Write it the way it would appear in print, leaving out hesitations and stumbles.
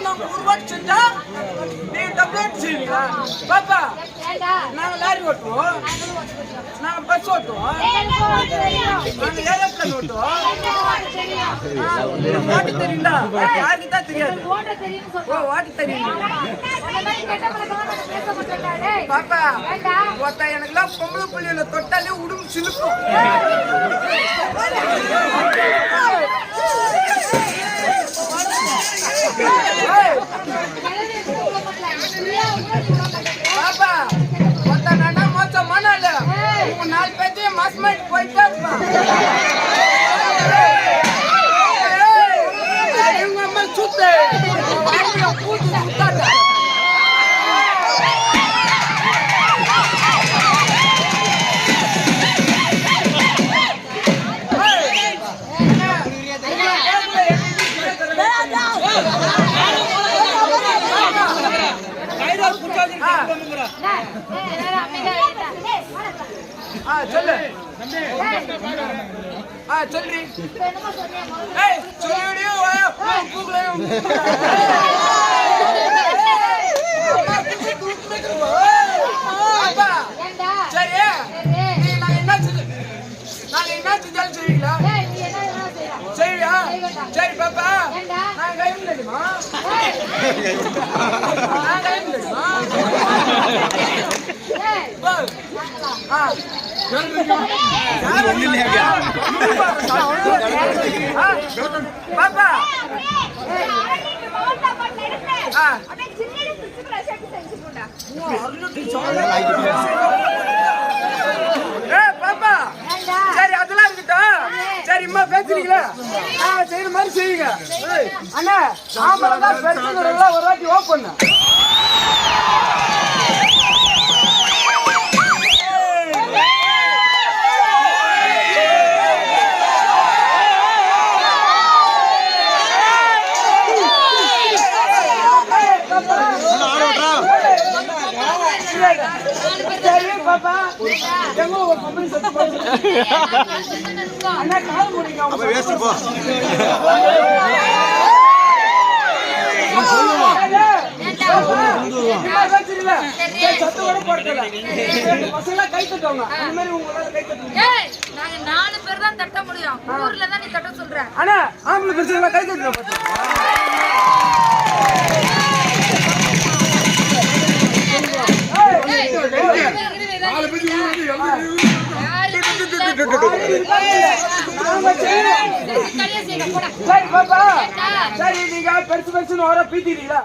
நம்ம உருவாக்கி செஞ்சா நீங்க டப்ளேட் செய்வீங்களா பாப்பா? நாங்க லாரி ஓட்டுவோம், நாங்க பஸ் ஓட்டுவோம், நாங்க ஏரோப்ளேன் ஓட்டுவோம். ஓட்டு தெரியுங்களா? யாருக்கு தான் தெரியாது. ஓ ஓட்டு தெரியும் பாப்பா. ஒருத்த எனக்குலாம் பொம்பளை புள்ளியில தொட்டாலே உடம்பு சிலுக்கும். பாப்பா ஒருத்த நானா மோசமான உங்க 4 பேர்த்தையும் மாசமாயிட்டு போயிட்டே இருப்பான். இவங்க அம்மா சுத்து பூத்து சுத்தாட்ட. சொல்லு சொல்றி. சரி நாங்க என்ன செஞ்சாலும் செய்வீங்களா? செய்வியா? சரி பாப்பா நான் கையும் தெரியுமா? நான் கையும் தெரியுமா? பாப்பா பாப்பா சரி அதெல்லாம் இருக்கட்டும். சரி இம்மா பேசுறீங்களா? செய்யற மாதிரி செய்யுங்க அண்ணா. சாம்பல் தான் பெருசுல ஒரு வாட்டி ஓப்பன். பாப்பா எங்க ஒரு கம்பெனி செட் அண்ணா கால் முடிங்க அப்ப வேஸ்ட் போ. நாங்க 4 பேர் தான் தட்ட முடியும். ஊர்ல தான் நீ தட்ட சொல்ற. அண்ணா ஆம்பளை பிரச்சனை கை தட்டுங்க. சரி பாப்பா சரி நீங்க பெருசு பெருசுன்னு வர பீத்திட்டீங்களா?